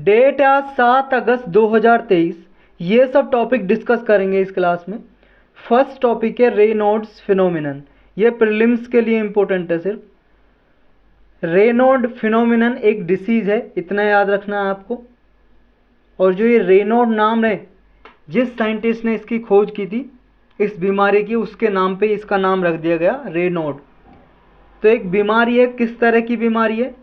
Date आज 7 अगस्त 2023। ये सब टॉपिक डिस्कस करेंगे इस क्लास में। फर्स्ट टॉपिक है रेनॉल्ड्स फिनोमिनन। ये प्रीलिम्स के लिए इम्पोर्टेंट है। सिर्फ रेनॉल्ड फिनोमिनन एक डिसीज़ है, इतना याद रखना है आपको। और जो ये रेनॉल्ड नाम है, जिस साइंटिस्ट ने इसकी खोज की थी इस बीमारी की, उसके नाम पे इसका नाम रख दिया गया रेनॉल्ड। तो एक बीमारी है, किस तरह की बीमारी है?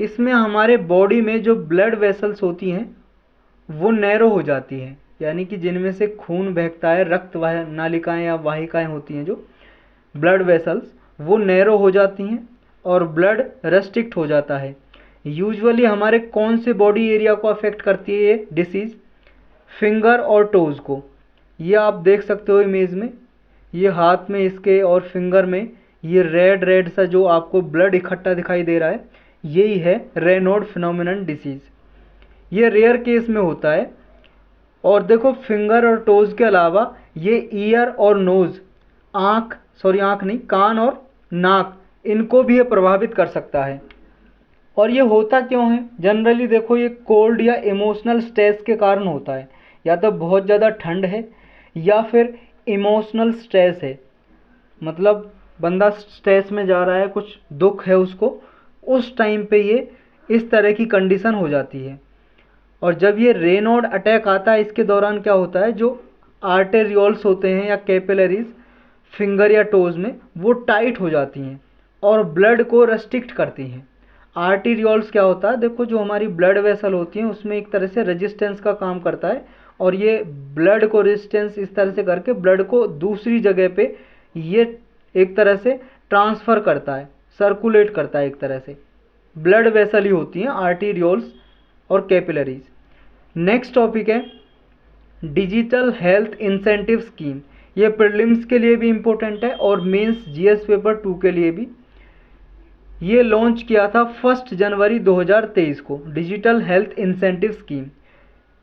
इसमें हमारे बॉडी में जो ब्लड वेसल्स होती हैं वो नैरो हो जाती हैं, यानी कि जिनमें से खून बहता है, रक्त नालिकाएं या वाहिकाएं होती हैं, जो ब्लड वेसल्स वो नैरो हो जाती हैं और ब्लड रेस्ट्रिक्ट हो जाता है। यूजुअली हमारे कौन से बॉडी एरिया को अफेक्ट करती है ये डिसीज़? फिंगर और टोज़ को। ये आप देख सकते हो इमेज में, ये हाथ में इसके और फिंगर में ये रेड रेड सा जो आपको ब्लड इकट्ठा दिखाई दे रहा है, यही है रेनॉल्ड फिनोमिनन डिसीज़। ये रेयर केस में होता है। और देखो, फिंगर और टोज़ के अलावा ये ईयर और नोज़, आँख नहीं, कान और नाक, इनको भी ये प्रभावित कर सकता है। और ये होता क्यों है? जनरली देखो, ये कोल्ड या इमोशनल स्ट्रेस के कारण होता है। या तो बहुत ज़्यादा ठंड है या फिर इमोशनल स्ट्रेस है, मतलब बंदा स्ट्रेस में जा रहा है, कुछ दुख है उसको, उस टाइम पे ये इस तरह की कंडीशन हो जाती है। और जब ये रेनॉल्ड अटैक आता है, इसके दौरान क्या होता है, जो आर्टेरियोल्स होते हैं या कैपिलरीज फिंगर या टोज़ में, वो टाइट हो जाती हैं और ब्लड को रेस्ट्रिक्ट करती हैं। आर्टेरियोल्स क्या होता है, देखो, जो हमारी ब्लड वेसल होती हैं उसमें एक तरह से रेजिस्टेंस का काम करता है, और ये ब्लड को रेजिस्टेंस इस तरह से करके ब्लड को दूसरी जगह पे ये एक तरह से ट्रांसफ़र करता है, सर्कुलेट करता है। एक तरह से ब्लड वेसल ही होती हैं आर्टेरियोल्स और कैपिलरीज। नेक्स्ट टॉपिक है डिजिटल हेल्थ इंसेंटिव स्कीम। ये प्रीलिम्स के लिए भी इम्पोर्टेंट है और मेंस जीएस पेपर 2 के लिए भी। ये लॉन्च किया था 1 जनवरी 2023 को। डिजिटल हेल्थ इंसेंटिव स्कीम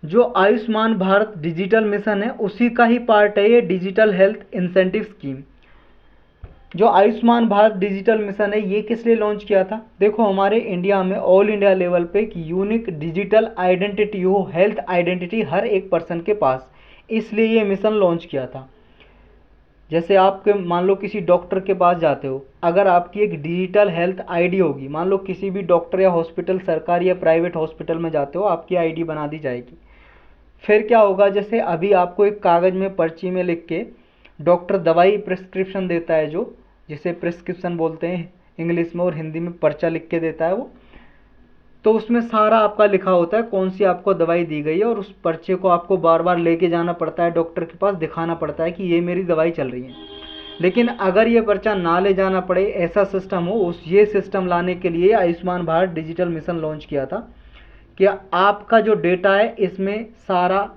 जो आयुष्मान भारत डिजिटल मिशन है, उसी का ही पार्ट है ये डिजिटल हेल्थ इंसेंटिव स्कीम। जो आयुष्मान भारत डिजिटल मिशन है, ये किस लिए लॉन्च किया था? देखो, हमारे इंडिया में ऑल इंडिया लेवल पे एक यूनिक डिजिटल आइडेंटिटी हो, हेल्थ आइडेंटिटी हर एक पर्सन के पास, इसलिए ये मिशन लॉन्च किया था। जैसे आपके मान लो किसी डॉक्टर के पास जाते हो, अगर आपकी एक डिजिटल हेल्थ आईडी होगी, मान लो किसी भी डॉक्टर या हॉस्पिटल, सरकारी या प्राइवेट हॉस्पिटल में जाते हो, आपकी आईडी बना दी जाएगी। फिर क्या होगा, जैसे अभी आपको एक कागज़ में, पर्ची में लिख के डॉक्टर दवाई प्रिस्क्रिप्शन देता है, जो जिसे प्रिस्क्रिप्शन बोलते हैं इंग्लिश में, और हिंदी में पर्चा लिख के देता है वो, तो उसमें सारा आपका लिखा होता है कौन सी आपको दवाई दी गई है, और उस पर्चे को आपको बार बार लेके जाना पड़ता है डॉक्टर के पास, दिखाना पड़ता है कि ये मेरी दवाई चल रही है। लेकिन अगर ये पर्चा ना ले जाना पड़े, ऐसा सिस्टम हो, ये सिस्टम लाने के लिए Ayushman Bharat digital mission launch किया था कि आपका जो डेटा है इसमें सारा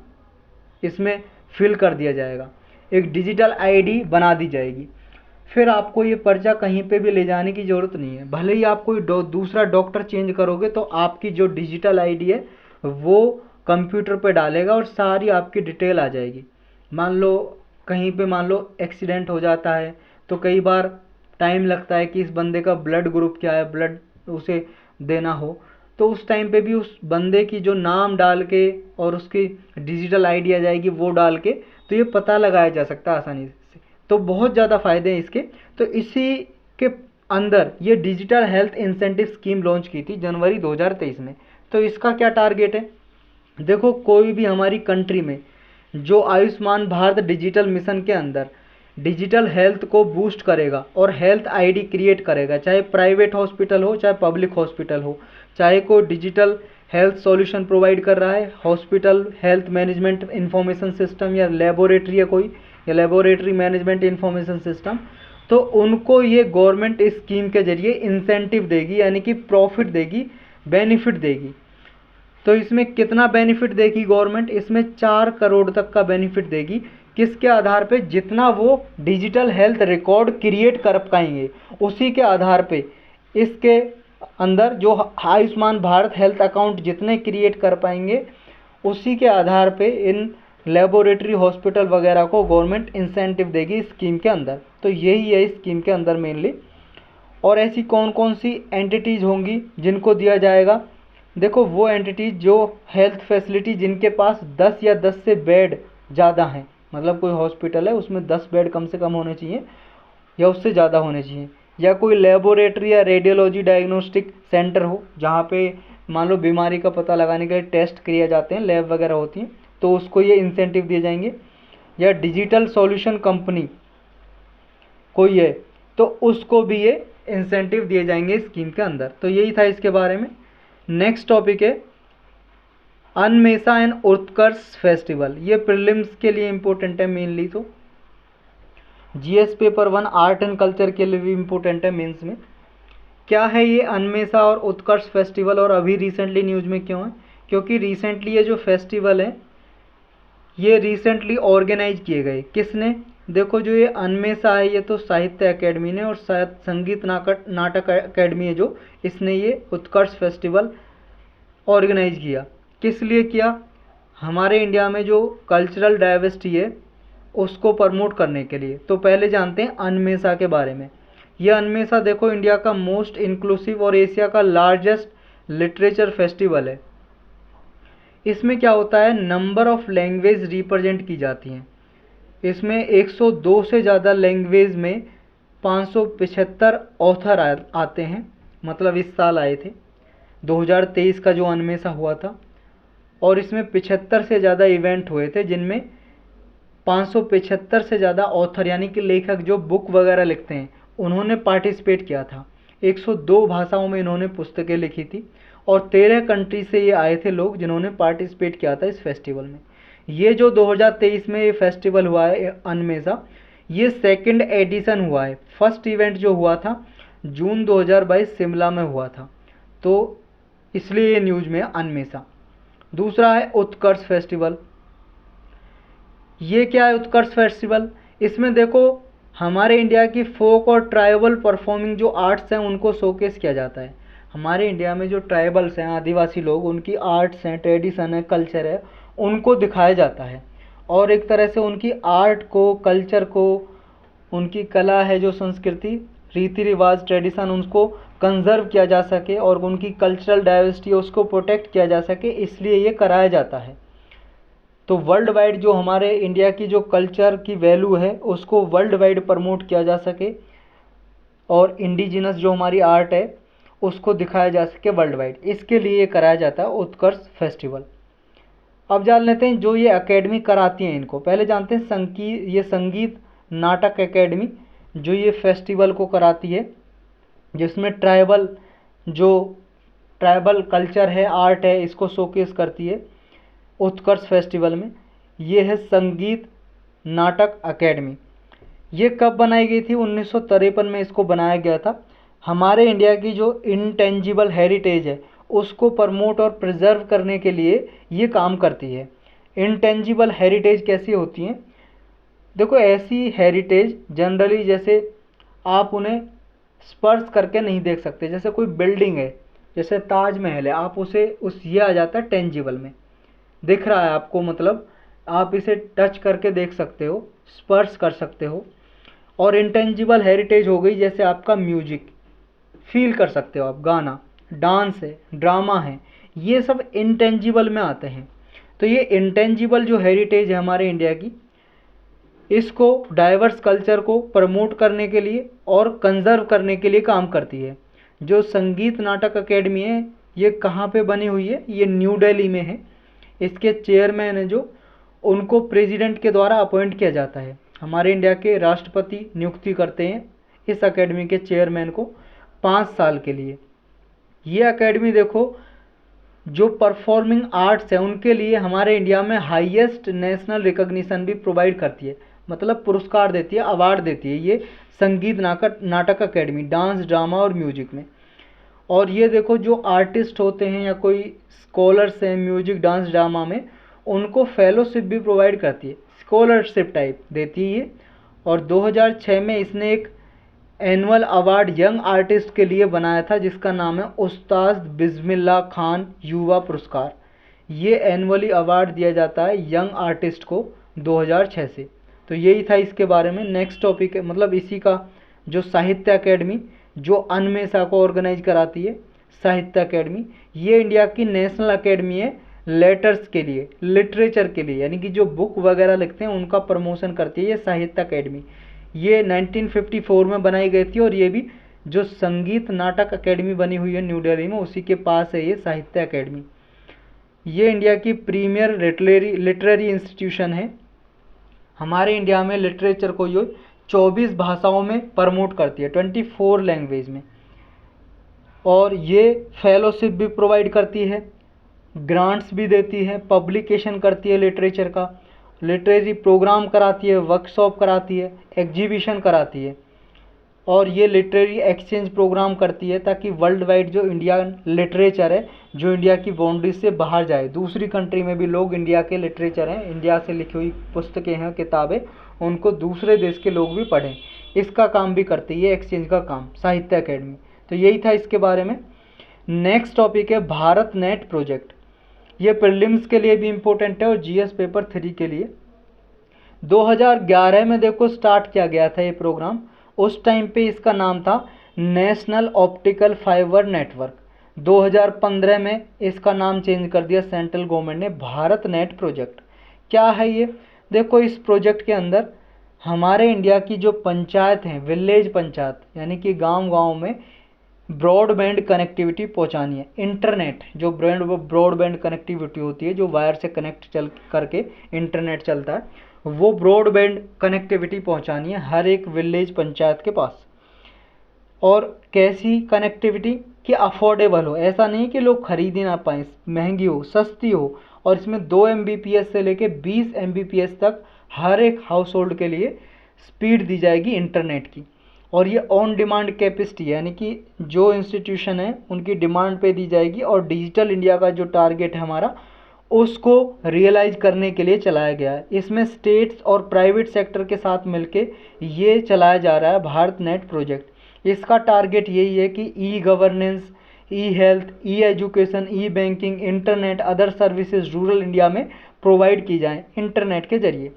इसमें फिल कर दिया जाएगा, एक डिजिटल आईडी बना दी जाएगी। फिर आपको ये पर्चा कहीं पे भी ले जाने की ज़रूरत नहीं है। भले ही आप कोई दूसरा डॉक्टर चेंज करोगे तो आपकी जो डिजिटल आईडी है वो कंप्यूटर पे डालेगा और सारी आपकी डिटेल आ जाएगी। मान लो कहीं पे मान लो एक्सीडेंट हो जाता है, तो कई बार टाइम लगता है कि इस बंदे का ब्लड ग्रुप क्या है, ब्लड उसे देना हो, तो उस टाइम पे भी उस बंदे की जो नाम डाल के और उसकी डिजिटल आईडी आ जाएगी, वो डाल के तो ये पता लगाया जा सकता है आसानी से। तो बहुत ज़्यादा फ़ायदे हैं इसके। तो इसी के अंदर ये digital health incentive scheme launch की थी जनवरी 2023 में। तो इसका क्या टारगेट है? देखो, कोई भी हमारी कंट्री में जो आयुष्मान भारत डिजिटल मिशन के अंदर डिजिटल हेल्थ को बूस्ट करेगा और हेल्थ आईडी क्रिएट करेगा, चाहे प्राइवेट हॉस्पिटल हो चाहे पब्लिक हॉस्पिटल हो, चाहे कोई डिजिटल हेल्थ सॉल्यूशन प्रोवाइड कर रहा है, hospital health management information system या लेबोरेटरी, या कोई या लेबोरेटरी मैनेजमेंट इंफॉर्मेशन सिस्टम, तो उनको ये गवर्नमेंट इस स्कीम के जरिए इंसेंटिव देगी, यानी कि प्रॉफिट देगी, बेनिफिट देगी। तो इसमें कितना बेनिफिट देगी गवर्नमेंट? इसमें 4 करोड़ तक का बेनिफिट देगी। किसके आधार पे? जितना वो डिजिटल हेल्थ रिकॉर्ड क्रिएट कर पाएंगे, उसी के आधार पे इसके अंदर जो आयुष्मान भारत हेल्थ अकाउंट जितने क्रिएट कर पाएंगे, उसी के आधार पे इन लेबोरेटरी हॉस्पिटल वगैरह को गवर्नमेंट इंसेंटिव देगी स्कीम के अंदर। तो यही है इस स्कीम के अंदर मेनली। और ऐसी कौन कौन सी एंटिटीज़ होंगी जिनको दिया जाएगा? देखो वो एंटिटी जो हेल्थ फैसिलिटी जिनके पास 10 या 10 से बेड ज़्यादा हैं, मतलब कोई हॉस्पिटल है उसमें 10 बेड कम से कम होने चाहिए या उससे ज़्यादा होने चाहिए, या कोई लेबोरेटरी या रेडियोलॉजी डायग्नोस्टिक सेंटर हो जहाँ पे मान लो बीमारी का पता लगाने के लिए टेस्ट किए जाते हैं, लैब वगैरह होती हैं, तो उसको ये इंसेंटिव दिए जाएंगे। या डिजिटल सॉल्यूशन कंपनी कोई है तो उसको भी ये इंसेंटिव दिए जाएंगे स्कीम के अंदर। तो यही था इसके बारे में। नेक्स्ट टॉपिक है अनमेसा एंड उत्कर्ष फेस्टिवल। ये प्रीलिम्स के लिए इम्पोर्टेंट है मेनली, तो GS paper 1 art and culture के लिए भी इम्पोर्टेंट है मेंस में। क्या है ये अनमेसा और उत्कर्ष फेस्टिवल, और अभी रिसेंटली न्यूज़ में क्यों है? क्योंकि रिसेंटली ये जो फेस्टिवल है ये रिसेंटली ऑर्गेनाइज किए गए। किसने? देखो जो ये अनमेसा है ये तो साहित्य अकेडमी ने, और शायद संगीत नाटक अकेडमी है जो, इसने ये उत्कर्ष फेस्टिवल ऑर्गेनाइज किया। किस लिए किया? हमारे इंडिया में जो कल्चरल डाइवर्सिटी है उसको प्रमोट करने के लिए। तो पहले जानते हैं अनमेसा के बारे में। यह अनमेसा देखो इंडिया का मोस्ट इंक्लूसिव और एशिया का लार्जेस्ट लिटरेचर फेस्टिवल है। इसमें क्या होता है, नंबर ऑफ लैंग्वेज रिप्रेजेंट की जाती हैं। इसमें 102 से ज़्यादा लैंग्वेज में 575 ऑथर आते हैं, मतलब इस साल आए थे 2023 का जो अनमेसा हुआ था। और इसमें 75 से ज़्यादा इवेंट हुए थे जिनमें 575 से ज़्यादा ऑथर यानी कि लेखक जो बुक वगैरह लिखते हैं उन्होंने पार्टिसिपेट किया था। 102 भाषाओं में इन्होंने पुस्तकें लिखी थी और 13 कंट्री से ये आए थे लोग जिन्होंने पार्टिसिपेट किया था इस फेस्टिवल में। ये जो 2023 में ये फेस्टिवल हुआ है अनमेसा, ये सेकंड एडिशन हुआ है। फर्स्ट इवेंट जो हुआ था जून 2022 शिमला में हुआ था, तो इसलिए ये न्यूज़ में अनमेसा। दूसरा है उत्कर्ष फेस्टिवल। ये क्या है उत्कर्ष फेस्टिवल? इसमें देखो हमारे इंडिया की फोक और ट्राइबल परफॉर्मिंग जो आर्ट्स हैं उनको शोकेस किया जाता है। हमारे इंडिया में जो ट्राइबल्स हैं, आदिवासी लोग, उनकी आर्ट्स हैं, ट्रेडिशन है, कल्चर है, उनको दिखाया जाता है। और एक तरह से उनकी आर्ट को, कल्चर को, उनकी कला है जो संस्कृति, रीति रिवाज, ट्रेडिशन, उनको कंजर्व किया जा सके और उनकी कल्चरल डाइवर्सिटी उसको प्रोटेक्ट किया जा सके, इसलिए ये कराया जाता है। तो वर्ल्ड वाइड जो हमारे इंडिया की जो कल्चर की वैल्यू है उसको वर्ल्ड वाइड प्रमोट किया जा सके और इंडिजिनस जो हमारी आर्ट है उसको दिखाया जा सके वर्ल्ड वाइड, इसके लिए ये कराया जाता है उत्कर्ष फेस्टिवल। अब जान लेते हैं जो ये एकेडमी कराती हैं इनको। पहले जानते हैं ये संगीत नाटक एकेडमी जो ये फेस्टिवल को कराती है, जिसमें ट्राइबल कल्चर है, आर्ट है, इसको शोकेस करती है उत्कर्ष फेस्टिवल में। ये है संगीत नाटक एकेडमी। ये कब बनाई गई थी? 1953 में इसको बनाया गया था। हमारे इंडिया की जो इंटेंजिबल हेरिटेज है उसको प्रमोट और प्रिजर्व करने के लिए ये काम करती है। इंटेंजिबल हेरिटेज कैसी होती हैं? देखो ऐसी हेरिटेज जनरली जैसे आप उन्हें स्पर्श करके नहीं देख सकते, जैसे कोई बिल्डिंग है, जैसे ताजमहल है, आप उसे ये आ जाता है टेंजिबल में, दिख रहा है आपको, मतलब आप इसे टच करके देख सकते हो, स्पर्श कर सकते हो। और इंटेंजिबल हेरिटेज हो गई जैसे आपका म्यूजिक, फील कर सकते हो आप, गाना, डांस है, ड्रामा है, ये सब इंटेंजिबल में आते हैं। तो ये इंटेंजिबल जो हेरिटेज है हमारे इंडिया की, इसको डाइवर्स कल्चर को प्रमोट करने के लिए और कंजर्व करने के लिए काम करती है। जो संगीत नाटक एकेडमी है ये कहाँ पे बनी हुई है? ये न्यू दिल्ली में है। इसके चेयरमैन है जो, उनको प्रेसिडेंट के द्वारा अपॉइंट किया जाता है। हमारे इंडिया के राष्ट्रपति नियुक्ति करते हैं इस एकेडमी के चेयरमैन को 5 साल के लिए। ये एकेडमी देखो जो परफॉर्मिंग आर्ट्स है उनके लिए हमारे इंडिया में हाईएस्ट नेशनल रिकॉग्निशन भी प्रोवाइड करती है, मतलब पुरस्कार देती है, अवार्ड देती है ये संगीत नाटक एकेडमी, डांस, ड्रामा और म्यूजिक में। और ये देखो जो आर्टिस्ट होते हैं या कोई स्कॉलर्स हैं म्यूजिक, डांस, ड्रामा में, उनको फेलोशिप भी प्रोवाइड करती है, स्कॉलरशिप टाइप देती है ये। और 2006 में इसने एक एनुअल अवार्ड यंग आर्टिस्ट के लिए बनाया था जिसका नाम है उस्ताद बिस्मिल्लाह खान युवा पुरस्कार। ये एनुअली अवार्ड दिया जाता है यंग आर्टिस्ट को 2006 से। तो यही था इसके बारे में। नेक्स्ट टॉपिक है मतलब इसी का, जो साहित्य अकेडमी जो अनमेसा को ऑर्गेनाइज कराती है, साहित्य अकेडमी। ये इंडिया की नेशनल अकेडमी है लेटर्स के लिए, लिटरेचर के लिए, यानी कि जो बुक वगैरह लिखते हैं उनका प्रमोशन करती है ये साहित्य अकेडमी। ये 1954 में बनाई गई थी और ये भी जो संगीत नाटक अकेडमी बनी हुई है न्यू दिल्ली में उसी के पास है ये साहित्य अकेडमी। ये इंडिया की प्रीमियर लिटरेरी इंस्टीट्यूशन है। हमारे इंडिया में लिटरेचर को ये 24 भाषाओं में प्रमोट करती है, 24 लैंग्वेज में। और ये फेलोशिप भी प्रोवाइड करती है, ग्रांट्स भी देती है, पब्लिकेशन करती है लिटरेचर का, लिटरेरी प्रोग्राम कराती है, वर्कशॉप कराती है, एग्जीबिशन कराती है। और ये लिटरेरी एक्सचेंज प्रोग्राम करती है ताकि वर्ल्ड वाइड जो इंडिया लिटरेचर है जो इंडिया की बाउंड्री से बाहर जाए, दूसरी कंट्री में भी लोग इंडिया के लिटरेचर हैं, इंडिया से लिखी हुई पुस्तकें हैं, किताबें, उनको दूसरे देश के लोग भी पढ़ें। इसका काम भी करती है एक्सचेंज का काम साहित्य अकेडमी। तो यही था इसके बारे में। नेक्स्ट टॉपिक है भारत नेट प्रोजेक्ट। ये प्रीलिम्स के लिए भी इम्पोर्टेंट है और जीएस पेपर 3 के लिए। 2011 में देखो स्टार्ट किया गया था ये प्रोग्राम। उस टाइम पे इसका नाम था नेशनल ऑप्टिकल फाइबर नेटवर्क। 2015 में इसका नाम चेंज कर दिया सेंट्रल गवर्नमेंट ने, भारत नेट प्रोजेक्ट। क्या है ये? देखो इस प्रोजेक्ट के अंदर हमारे इंडिया की जो पंचायत हैं, विलेज पंचायत यानी कि गांव-गांव में ब्रॉडबैंड कनेक्टिविटी पहुंचानी है। इंटरनेट जो ब्रॉडबैंड कनेक्टिविटी होती है, जो वायर से कनेक्ट करके इंटरनेट चलता है, वो ब्रॉडबैंड कनेक्टिविटी पहुंचानी है हर एक विलेज पंचायत के पास। और कैसी कनेक्टिविटी कि अफोर्डेबल हो, ऐसा नहीं कि लोग खरीद ही ना पाएँ, महंगी हो, सस्ती हो। और इसमें 2 MBPS से लेके 20 MBPS तक हर एक हाउस होल्ड के लिए स्पीड दी जाएगी इंटरनेट की। और ये ऑन डिमांड कैपेसिटी यानी कि जो इंस्टीट्यूशन है उनकी डिमांड पे दी जाएगी। और डिजिटल इंडिया का जो टारगेट है हमारा, उसको रियलाइज करने के लिए चलाया गया है। इसमें स्टेट्स और प्राइवेट सेक्टर के साथ मिलके ये चलाया जा रहा है भारत नेट प्रोजेक्ट। इसका टारगेट यही है कि e governance, e health, e education, e banking, internet, other services rural India में प्रोवाइड की जाएँ इंटरनेट के जरिए।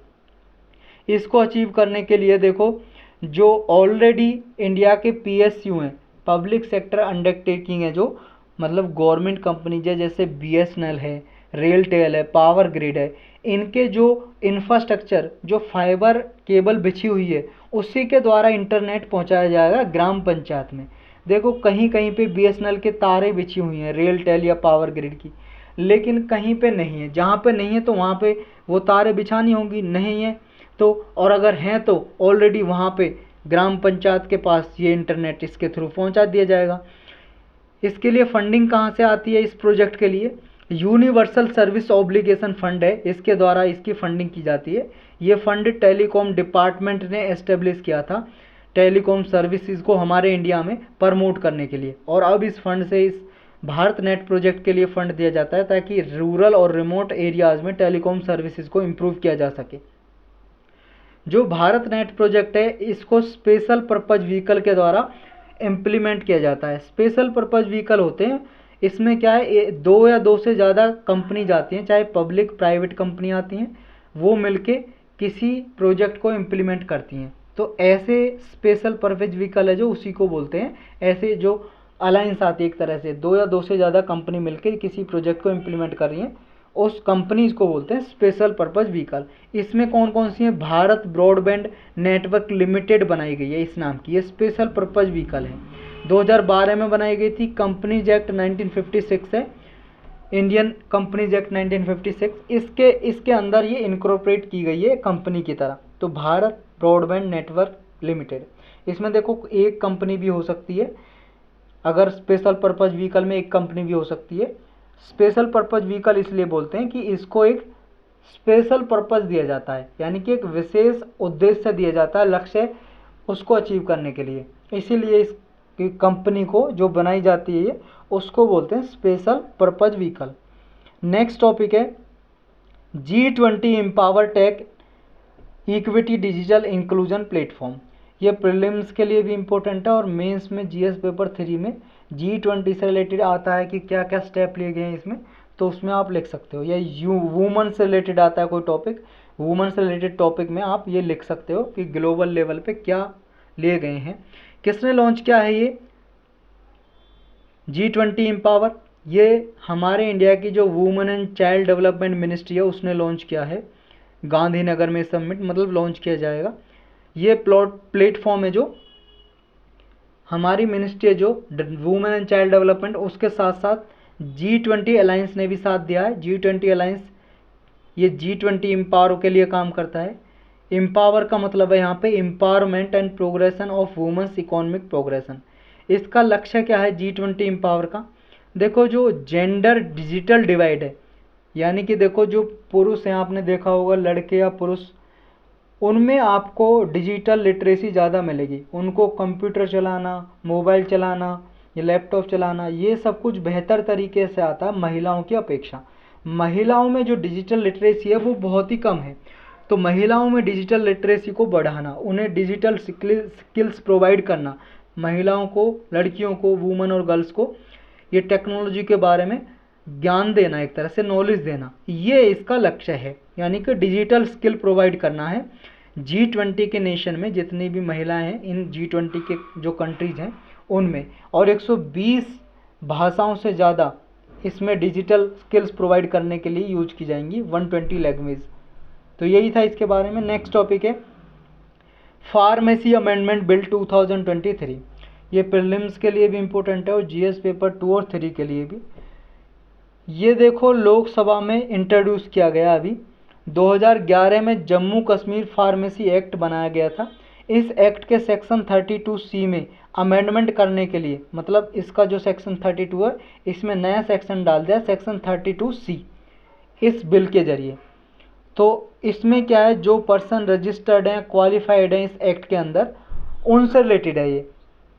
इसको अचीव करने के लिए देखो जो ऑलरेडी इंडिया के PSU हैं, पब्लिक सेक्टर अंडरटेकिंग है, जो मतलब गवर्नमेंट कंपनीज है, जैसे BSNL है, रेलटेल है, पावर ग्रिड है, इनके जो इंफ्रास्ट्रक्चर जो फाइबर केबल बिछी हुई है उसी के द्वारा इंटरनेट पहुंचाया जाएगा ग्राम पंचायत में। देखो कहीं कहीं पे BSNL के तारें बिछी हुई हैं रेलटेल या पावर ग्रिड की, लेकिन कहीं पे नहीं है। जहाँ पे नहीं है तो वहाँ पे वो तारें बिछानी होंगी, नहीं है तो, और अगर हैं तो ऑलरेडी वहाँ पे ग्राम पंचायत के पास ये इंटरनेट इसके थ्रू पहुँचा दिया जाएगा। इसके लिए फंडिंग कहाँ से आती है? इस प्रोजेक्ट के लिए यूनिवर्सल सर्विस ऑब्लिगेशन फंड है, इसके द्वारा इसकी फंडिंग की जाती है। ये फंड टेलीकॉम डिपार्टमेंट ने एस्टेब्लिश किया था टेलीकॉम सर्विसेज को हमारे इंडिया में प्रमोट करने के लिए। और अब इस फंड से इस भारत नेट प्रोजेक्ट के लिए फंड दिया जाता है ताकि रूरल और रिमोट एरियाज़ में टेलीकॉम सर्विसेज को इम्प्रूव किया जा सके। जो भारत नेट प्रोजेक्ट है इसको स्पेशल पर्पज व्हीकल के द्वारा इम्प्लीमेंट किया जाता है। स्पेशल पर्पज व्हीकल होते हैं, इसमें क्या है 2 या 2 से ज़्यादा कंपनी जाती हैं, चाहे पब्लिक प्राइवेट कंपनी आती हैं, वो मिलके किसी प्रोजेक्ट को इम्प्लीमेंट करती हैं। तो ऐसे स्पेशल पर्पज व्हीकल है जो उसी को बोलते हैं। ऐसे जो अलायंस आती है एक तरह से 2 या 2 से ज़्यादा कंपनी मिलकर किसी प्रोजेक्ट को इम्प्लीमेंट कर रही हैं, उस कंपनीज को बोलते हैं स्पेशल पर्पज व्हीकल। इसमें कौन कौन सी हैं? भारत ब्रॉडबैंड नेटवर्क लिमिटेड बनाई गई है इस नाम की, ये स्पेशल पर्पज व्हीकल है। 2012 में बनाई गई थी। कंपनीज एक्ट 1956 है, इंडियन कंपनीज एक्ट 1956। इसके अंदर ये इनकॉर्पोरेट की गई है कंपनी की तरह। तो भारत ब्रॉडबैंड नेटवर्क लिमिटेड, इसमें देखो एक कंपनी भी हो सकती है, अगर स्पेशल पर्पज व्हीकल में एक कंपनी भी हो सकती है। स्पेशल पर्पज व्हीकल इसलिए बोलते हैं कि इसको एक स्पेशल पर्पज दिया जाता है, यानी कि एक विशेष उद्देश्य दिया जाता है, लक्ष्य उसको अचीव करने के लिए। इसीलिए इस कंपनी को जो बनाई जाती है ये उसको बोलते हैं special purpose vehicle. Next topic है G20 empower tech equity digital inclusion platform. ये प्रीलिम्स के लिए भी इम्पोर्टेंट है और मेंस में जीएस पेपर 3 में G20 से रिलेटेड आता है कि क्या क्या स्टेप लिए गए हैं इसमें, तो उसमें आप लिख सकते हो। या वुमन से रिलेटेड आता है कोई टॉपिक, वुमन से रिलेटेड टॉपिक में आप ये लिख सकते हो कि ग्लोबल लेवल पे क्या लिए गए हैं। किसने लॉन्च किया है ये? G20 एम्पावर, ये हमारे इंडिया की जो women and child development ministry है उसने लॉन्च किया है गांधीनगर में समिट, मतलब लॉन्च किया जाएगा। ये प्लेटफॉर्म है जो हमारी मिनिस्ट्री है जो वुमेन एंड चाइल्ड डेवलपमेंट, उसके साथ साथ G20 अलायंस ने भी साथ दिया है। G20 अलायंस ये G20 एम्पावर के लिए काम करता है। एम्पावर का मतलब है यहाँ पे empowerment and progression of women's economic progression. इसका लक्ष्य क्या है G20 एम्पावर का? देखो जो जेंडर डिजिटल डिवाइड है, यानी कि देखो जो पुरुष हैं, आपने देखा होगा लड़के या पुरुष, उनमें आपको डिजिटल लिटरेसी ज़्यादा मिलेगी। उनको कंप्यूटर चलाना, मोबाइल चलाना या लैपटॉप चलाना, ये सब कुछ बेहतर तरीके से आता है महिलाओं की अपेक्षा। महिलाओं में जो डिजिटल लिटरेसी है वो बहुत ही कम है। तो महिलाओं में डिजिटल लिटरेसी को बढ़ाना, उन्हें डिजिटल स्किल्स प्रोवाइड करना, महिलाओं को, लड़कियों को, वुमेन और गर्ल्स को ये टेक्नोलॉजी के बारे में ज्ञान देना, एक तरह से नॉलेज देना, ये इसका लक्ष्य है। यानी कि डिजिटल स्किल प्रोवाइड करना है G20 के नेशन में, जितनी भी महिलाएं हैं इन G20 के जो कंट्रीज़ हैं उनमें, और 120 भाषाओं से ज़्यादा इसमें डिजिटल स्किल्स प्रोवाइड करने के लिए यूज की जाएंगी, 120 लैंग्वेज। तो यही था इसके बारे में। नेक्स्ट टॉपिक है फार्मेसी अमेंडमेंट बिल 2023। ये प्रीलिम्स के लिए भी इम्पोर्टेंट है और GS पेपर 2 और 3 के लिए भी। ये देखो लोकसभा में इंट्रोड्यूस किया गया अभी 2011 में जम्मू कश्मीर फार्मेसी एक्ट बनाया गया था। इस एक्ट के सेक्शन 32C में अमेंडमेंट करने के लिए, मतलब इसका जो सेक्शन 32 है इसमें नया सेक्शन डाल दिया, सेक्शन 32C इस बिल के जरिए। तो इसमें क्या है, जो पर्सन रजिस्टर्ड हैं, क्वालिफाइड हैं इस एक्ट के अंदर, उनसे रिलेटेड है ये।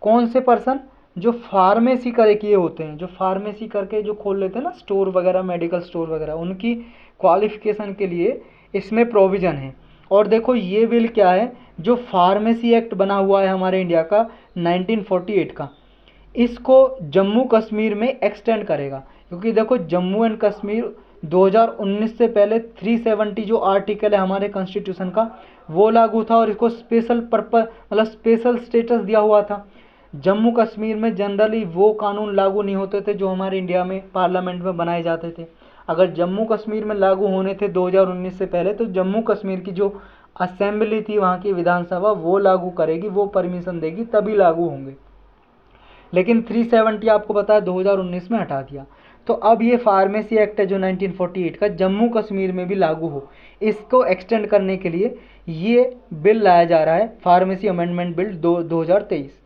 कौन से पर्सन? जो फार्मेसी करे किए होते हैं, जो फार्मेसी करके जो खोल लेते हैं ना स्टोर वगैरह, मेडिकल स्टोर वगैरह, उनकी क्वालिफिकेशन के लिए इसमें प्रोविज़न है। और देखो ये बिल क्या है, जो फार्मेसी एक्ट बना हुआ है हमारे इंडिया का 1948 का, इसको जम्मू कश्मीर में एक्सटेंड करेगा। क्योंकि देखो जम्मू एंड कश्मीर 2019 से पहले 370 जो आर्टिकल है हमारे कॉन्स्टिट्यूशन का वो लागू था, और इसको स्पेशल पर्पस, मतलब स्पेशल स्टेटस दिया हुआ था। जम्मू कश्मीर में जनरली वो कानून लागू नहीं होते थे जो हमारे इंडिया में पार्लियामेंट में बनाए जाते थे। अगर जम्मू कश्मीर में लागू होने थे 2019 से पहले, तो जम्मू कश्मीर की जो असेंबली थी, वहाँ की विधानसभा, वो लागू करेगी, वो परमिशन देगी, तभी लागू होंगे। लेकिन 370 आपको पता है 2019 में हटा दिया। तो अब ये फार्मेसी एक्ट है जो 1948 का जम्मू कश्मीर में भी लागू हो, इसको एक्सटेंड करने के लिए ये बिल लाया जा रहा है, फार्मेसी अमेंडमेंट बिल 2023।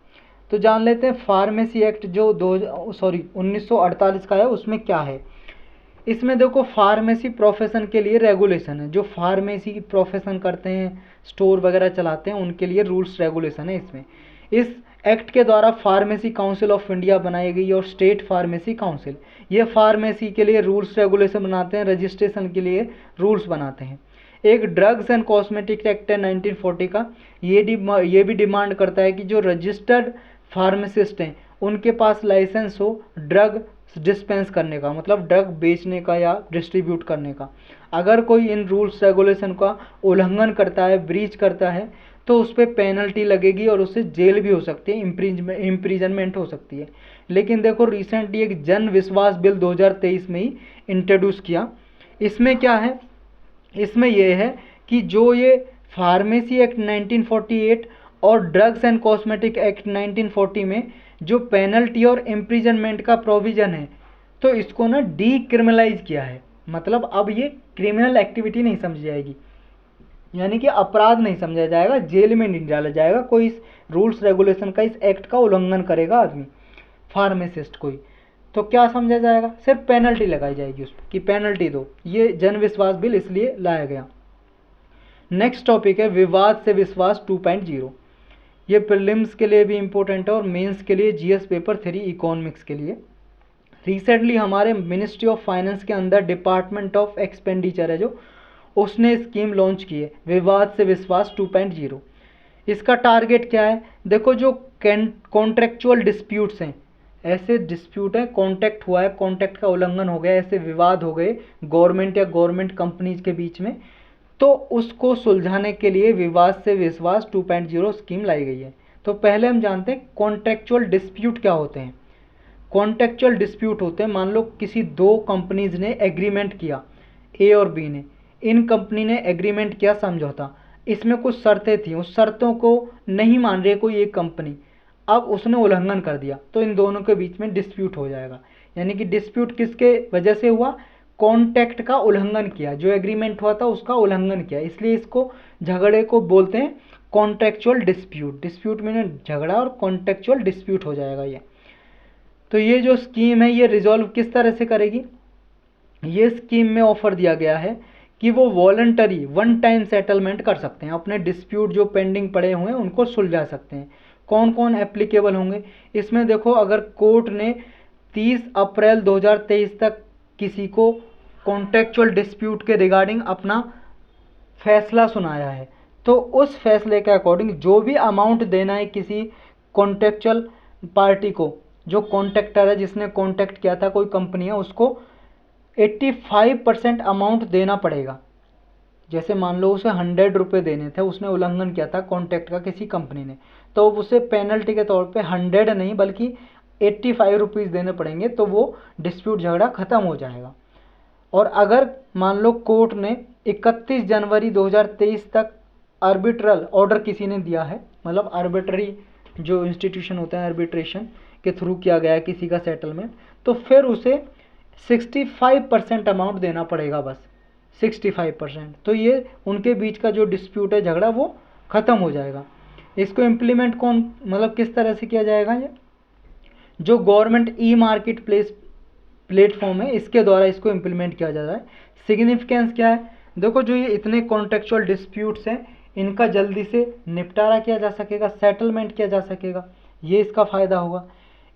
तो जान लेते हैं फार्मेसी एक्ट जो 1948 का है उसमें क्या है। इसमें देखो फार्मेसी प्रोफेशन के लिए रेगुलेशन है, जो फार्मेसी की प्रोफेशन करते हैं, स्टोर वगैरह चलाते हैं, उनके लिए रूल्स रेगुलेशन है इसमें। इस एक्ट के द्वारा फार्मेसी काउंसिल ऑफ इंडिया बनाई गई और स्टेट फार्मेसी काउंसिल, ये फार्मेसी के लिए रूल्स रेगुलेशन बनाते हैं, रजिस्ट्रेशन के लिए रूल्स बनाते हैं। एक ड्रग्स एंड कॉस्मेटिक एक्ट है 1940 का, ये भी डिमांड करता है कि जो रजिस्टर्ड फार्मासिस्ट हैं उनके पास लाइसेंस हो ड्रग डिस्पेंस करने का, मतलब ड्रग बेचने का या डिस्ट्रीब्यूट करने का। अगर कोई इन रूल्स रेगुलेशन का उल्लंघन करता है, ब्रीच करता है, तो उस पर पेनल्टी लगेगी और उससे जेल भी हो सकती है, इम्प्रीजनमेंट हो सकती है। लेकिन देखो रिसेंटली एक जन विश्वास बिल 2023 में ही इंट्रोड्यूस किया। इसमें क्या है, इसमें यह है कि जो ये फार्मेसी एक्ट 1948 और ड्रग्स एंड कॉस्मेटिक एक्ट 1940 में जो पेनल्टी और इम्प्रीजनमेंट का प्रोविज़न है, तो इसको ना डीक्रिमिनलाइज किया है। मतलब अब ये क्रिमिनल एक्टिविटी नहीं समझी जाएगी, यानी कि अपराध नहीं समझा जाएगा, जेल में नहीं डाला जाएगा कोई इस रूल्स रेगुलेशन का, इस एक्ट का उल्लंघन करेगा आदमी, फार्मासिस्ट कोई, तो क्या समझा जाएगा, सिर्फ पेनल्टी लगाई जाएगी उस पर कि पेनल्टी दो। ये जन विश्वास बिल इसलिए लाया गया। नेक्स्ट टॉपिक है विवाद से विश्वास 2.0। ये प्रीलिम्स के लिए भी इम्पोर्टेंट है और मेंस के लिए GS पेपर 3 इकोनॉमिक्स के लिए। रिसेंटली हमारे मिनिस्ट्री ऑफ फाइनेंस के अंदर डिपार्टमेंट ऑफ एक्सपेंडिचर है जो, उसने स्कीम लॉन्च की है विवाद से विश्वास 2.0। इसका टारगेट क्या है, देखो जो कॉन्ट्रेक्चुअल डिस्प्यूट्स हैं, ऐसे डिस्प्यूट है, कॉन्ट्रैक्ट हुआ है, कॉन्ट्रैक्ट का उल्लंघन हो गया, ऐसे विवाद हो गए गवर्नमेंट या गवर्नमेंट कंपनीज के बीच में, तो उसको सुलझाने के लिए विवाद से विश्वास 2.0 स्कीम लाई गई है। तो पहले हम जानते हैं कॉन्ट्रेक्चुअल डिस्प्यूट क्या होते हैं। कॉन्ट्रेक्चुअल डिस्प्यूट होते हैं, मान लो किसी दो कंपनीज ने एग्रीमेंट किया, ए और बी ने, इन कंपनी ने एग्रीमेंट किया समझौता, इसमें कुछ शर्तें थी, उस शर्तों को नहीं मान रही कोई एक कंपनी, अब उसने उल्लंघन कर दिया, तो इन दोनों के बीच में डिस्प्यूट हो जाएगा। यानी कि डिस्प्यूट किसके वजह से हुआ, कॉन्ट्रैक्ट का उल्लंघन किया, जो एग्रीमेंट हुआ था उसका उल्लंघन किया, इसलिए इसको झगड़े को बोलते हैं कॉन्ट्रेक्चुअल डिस्प्यूट। डिस्प्यूट में झगड़ा और कॉन्ट्रेक्चुअल डिस्प्यूट हो जाएगा ये। तो ये जो स्कीम है ये रिजॉल्व किस तरह से करेगी, ये स्कीम में ऑफर दिया गया है कि वो वॉलंटरी वन टाइम सेटलमेंट कर सकते हैं, अपने डिस्प्यूट जो पेंडिंग पड़े हुए हैं उनको सुलझा सकते हैं। कौन कौन एप्लीकेबल होंगे इसमें देखो, अगर कोर्ट ने 30 अप्रैल 2023 तक किसी को कॉन्ट्रेक्चुअल डिस्प्यूट के रिगार्डिंग अपना फैसला सुनाया है, तो उस फैसले के अकॉर्डिंग जो भी अमाउंट देना है किसी कॉन्ट्रेक्चुअल पार्टी को, जो कॉन्ट्रैक्टर है जिसने कॉन्ट्रैक्ट किया था कोई कंपनी है, उसको 85% अमाउंट देना पड़ेगा। जैसे मान लो उसे 100 रुपये देने थे, उसने उल्लंघन किया था कॉन्ट्रैक्ट का किसी कंपनी ने, तो उसे पेनल्टी के तौर पे 100 नहीं बल्कि 85 रुपीज़ देने पड़ेंगे, तो वो डिस्प्यूट झगड़ा ख़त्म हो जाएगा। और अगर मान लो कोर्ट ने 31 जनवरी 2023 तक आर्बिट्रल ऑर्डर किसी ने दिया है, मतलब आर्बिट्री जो इंस्टीट्यूशन होता है आर्बिट्रेशन के थ्रू किया गया है किसी का सेटलमेंट, तो फिर उसे 65% अमाउंट देना पड़ेगा, बस 65%। तो ये उनके बीच का जो डिस्प्यूट है झगड़ा वो ख़त्म हो जाएगा। इसको इम्प्लीमेंट कौन, मतलब किस तरह से किया जाएगा, ये जो government e market place platform है इसके द्वारा इसको इम्प्लीमेंट किया जा रहा है। सिग्निफिकेंस क्या है, देखो जो ये इतने कॉन्ट्रेक्चुअल डिस्प्यूट्स हैं इनका जल्दी से निपटारा किया जा सकेगा, सेटलमेंट किया जा सकेगा, ये इसका फ़ायदा होगा।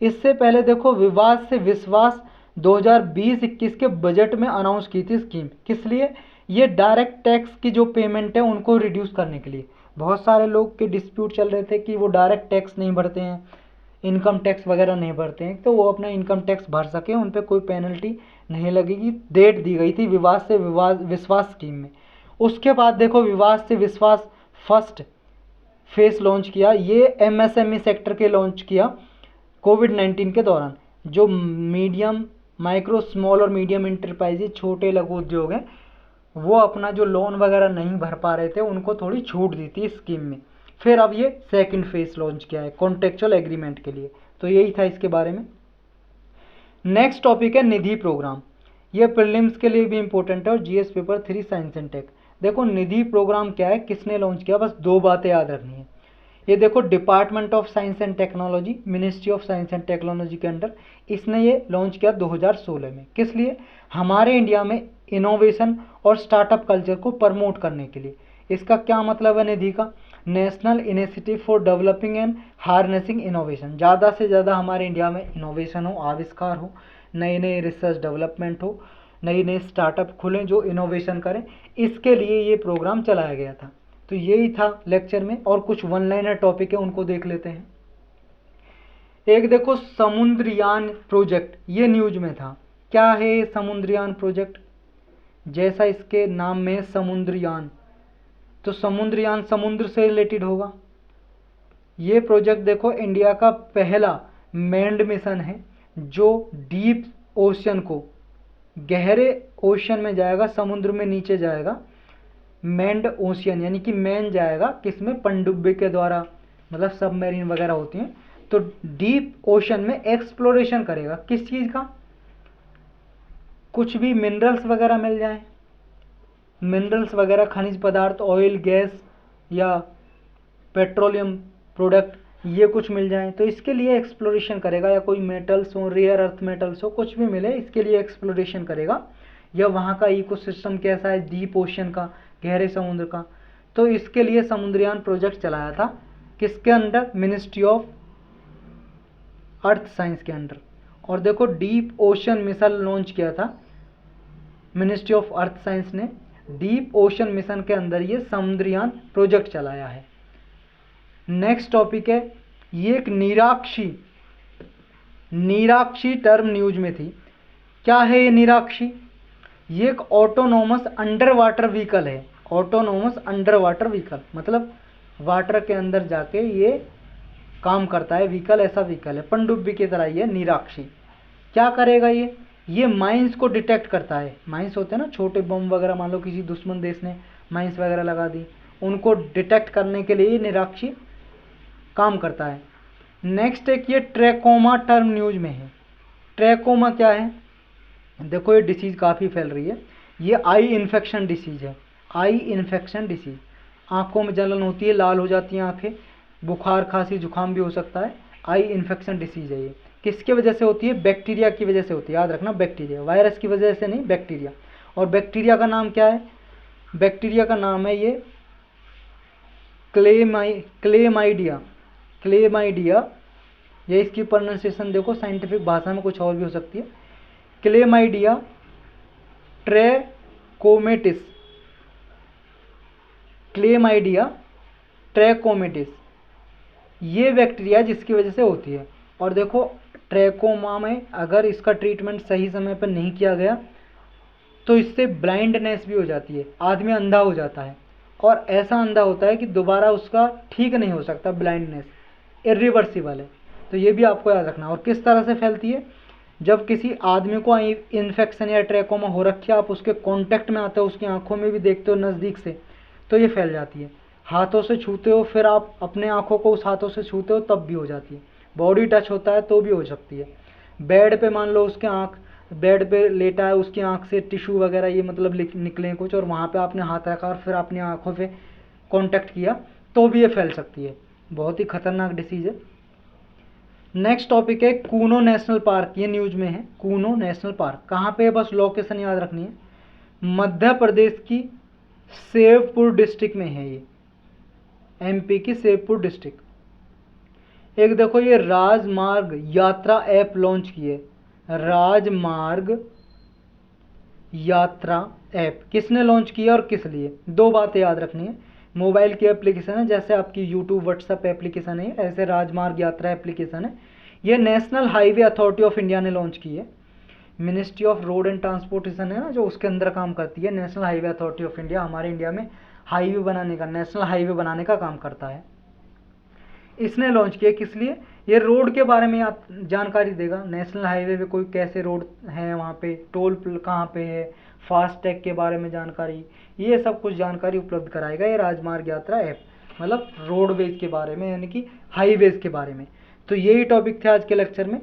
इससे पहले देखो विवाद से विश्वास 2020-21 के बजट में अनाउंस की थी स्कीम, किस लिए, ये डायरेक्ट टैक्स की जो पेमेंट है उनको रिड्यूस करने के लिए। बहुत सारे लोग के डिस्प्यूट चल रहे थे कि वो डायरेक्ट टैक्स नहीं भरते हैं, इनकम टैक्स वगैरह नहीं भरते हैं, तो वो अपना इनकम टैक्स भर सके, उन पर कोई पेनल्टी नहीं लगेगी। डेट दी गई थी विवाद से विश्वास स्कीम में। उसके बाद देखो विवाद से विश्वास फर्स्ट फेस लॉन्च किया, ये एमएसएमई सेक्टर के लॉन्च किया कोविड-19 के दौरान। जो मीडियम माइक्रो स्मॉल और मीडियम इंटरप्राइजेज छोटे लघु उद्योग हैं वो अपना जो लोन वगैरह नहीं भर पा रहे थे उनको थोड़ी छूट दी थी स्कीम में। फिर अब ये सेकंड फेज लॉन्च किया है कॉन्ट्रेक्चुअल एग्रीमेंट के लिए, तो यही था इसके बारे में। नेक्स्ट टॉपिक है निधि प्रोग्राम, ये प्रीलिम्स के लिए भी इंपॉर्टेंट है और GS paper 3 science and tech. देखो निधि प्रोग्राम क्या है, किसने लॉन्च किया, बस दो बातें याद रखनी है। ये देखो department of science and technology, ministry of science and technology के अंडर इसने ये लॉन्च किया 2016 में। किस लिए, हमारे इंडिया में इनोवेशन और स्टार्टअप कल्चर को प्रमोट करने के लिए। इसका क्या मतलब है निधि का, national initiative for developing and harnessing innovation. ज़्यादा से ज़्यादा हमारे इंडिया में इनोवेशन हो, आविष्कार हो, नए नए रिसर्च डेवलपमेंट हो, नए नए स्टार्टअप खुलें जो इनोवेशन करें, इसके लिए ये प्रोग्राम चलाया गया था। तो यही था लेक्चर में, और कुछ वन लाइनर टॉपिक है उनको देख लेते हैं। एक देखो समुद्रयान प्रोजेक्ट, ये न्यूज में था। क्या है समुद्रयान प्रोजेक्ट, जैसा इसके नाम में समुद्रयान, तो समुद्रयान समुद्र से रिलेटेड होगा। ये प्रोजेक्ट देखो इंडिया का पहला मैन्ड मिशन है जो डीप ओशन को, गहरे ओशन में जाएगा, समुद्र में नीचे जाएगा, मैन्ड ओशियन यानी कि मैन जाएगा किसमें, पनडुब्बी के द्वारा, मतलब सबमरीन वगैरह होती हैं, तो डीप ओशन में एक्सप्लोरेशन करेगा। किस चीज़ का, कुछ भी मिनरल्स वगैरह मिल जाए, मिनरल्स वगैरह खनिज पदार्थ, ऑयल गैस या पेट्रोलियम प्रोडक्ट, ये कुछ मिल जाए तो इसके लिए एक्सप्लोरेशन करेगा, या कोई मेटल्स हो, रेयर अर्थ मेटल्स हो, कुछ भी मिले इसके लिए एक्सप्लोरेशन करेगा, या वहाँ का इकोसिस्टम कैसा है डीप ओशन का, गहरे समुद्र का। तो इसके लिए समुद्रयान प्रोजेक्ट चलाया था, किसके under, ministry of earth science के अंडर। और देखो डीप ओशन मिशन लॉन्च किया था मिनिस्ट्री ऑफ अर्थ साइंस ने, डीप ओशन मिशन के अंदर ये समुद्रयान प्रोजेक्ट चलाया है। नेक्स्ट टॉपिक है, ये एक निराक्षी टर्म न्यूज में थी। क्या है ये निराक्षी, ये एक ऑटोनोमस अंडर वाटर व्हीकल है। ऑटोनोमस अंडर वाटर व्हीकल मतलब वाटर के अंदर जाके ये काम करता है व्हीकल, ऐसा व्हीकल है, पनडुब्बी की तरह ये निराक्षी। क्या करेगा ये माइंस को डिटेक्ट करता है। माइंस होते हैं ना छोटे बम वगैरह, मान लो किसी दुश्मन देश ने माइंस वगैरह लगा दी, उनको डिटेक्ट करने के लिए ये निराक्षी काम करता है। नेक्स्ट एक ये ट्रैकोमा टर्म न्यूज में है। ट्रैकोमा क्या है? देखो ये डिसीज काफ़ी फैल रही है। ये आई इन्फेक्शन डिसीज है। आई इन्फेक्शन डिसीज, आंखों में जलन होती है, लाल हो जाती हैं आंखें, बुखार खांसी जुकाम भी हो सकता है। आई इन्फेक्शन डिसीज है ये। किसके वजह से होती है? बैक्टीरिया की वजह से होती है। याद रखना, बैक्टीरिया, वायरस की वजह से नहीं, बैक्टीरिया। और बैक्टीरिया का नाम क्या है? बैक्टीरिया का नाम है ये क्लेमाइडिया। क्लेमाइडिया, ये इसकी प्रोनाउंसिएशन देखो, साइंटिफिक भाषा में कुछ और भी हो सकती है। क्लेमाइडिया ट्रैकोमेटिस, क्लेमाइडिया ट्रैकोमेटिस, ये बैक्टीरिया जिसकी वजह से होती है। और देखो ट्रैकोमा में अगर इसका ट्रीटमेंट सही समय पर नहीं किया गया तो इससे ब्लाइंडनेस भी हो जाती है, आदमी अंधा हो जाता है, और ऐसा अंधा होता है कि दोबारा उसका ठीक नहीं हो सकता। ब्लाइंडनेस इरिवर्सिबल है, तो ये भी आपको याद रखना। और किस तरह से फैलती है? जब किसी आदमी को इन्फेक्शन या ट्रैकोमा हो रखी है, आप उसके कांटेक्ट में आते हो, उसकी आंखों में भी देखते हो नज़दीक से, तो ये फैल जाती है। हाथों से छूते हो, फिर आप अपने आंखों को उस हाथों से छूते हो तब भी हो जाती है। बॉडी टच होता है तो भी हो सकती है। बेड पे मान लो उसके आँख, बेड पे लेटा है, उसकी आंख से टिश्यू वगैरह ये मतलब निकले कुछ, और वहाँ पे आपने हाथ रखा और फिर अपनी आंखों पे कांटेक्ट किया तो भी ये फैल सकती है। बहुत ही खतरनाक डिसीज है। नेक्स्ट टॉपिक है कूनो नेशनल पार्क। ये न्यूज में है। कूनो नेशनल पार्क कहाँ पे है? बस लोकेशन याद रखनी है। मध्य प्रदेश की सेवपुर डिस्ट्रिक्ट में है ये, एमपी की सेवपुर डिस्ट्रिक्ट। एक देखो ये राजमार्ग यात्रा ऐप लॉन्च की है। राजमार्ग यात्रा ऐप किसने लॉन्च किया और किस लिए? दो बातें याद रखनी है। मोबाइल की एप्लीकेशन है, जैसे आपकी यूट्यूब व्हाट्सएप एप्लीकेशन है, ऐसे राजमार्ग यात्रा एप्लीकेशन है। ये national highway authority of India ने लॉन्च की है। Ministry of road and transportation है ना, जो उसके अंदर काम करती है। National highway authority of India हमारे इंडिया में हाईवे बनाने का, नेशनल हाईवे बनाने का काम करता है। इसने लॉन्च किया किस लिए? ये रोड के बारे में जानकारी देगा। नेशनल हाईवे पे कोई कैसे रोड है, वहाँ पे टोल कहाँ पे है, फास्टैग के बारे में जानकारी, ये सब कुछ जानकारी उपलब्ध कराएगा ये राजमार्ग यात्रा ऐप। मतलब रोडवेज के बारे में, यानी कि हाईवेज के बारे में। तो यही टॉपिक थे आज के लेक्चर में।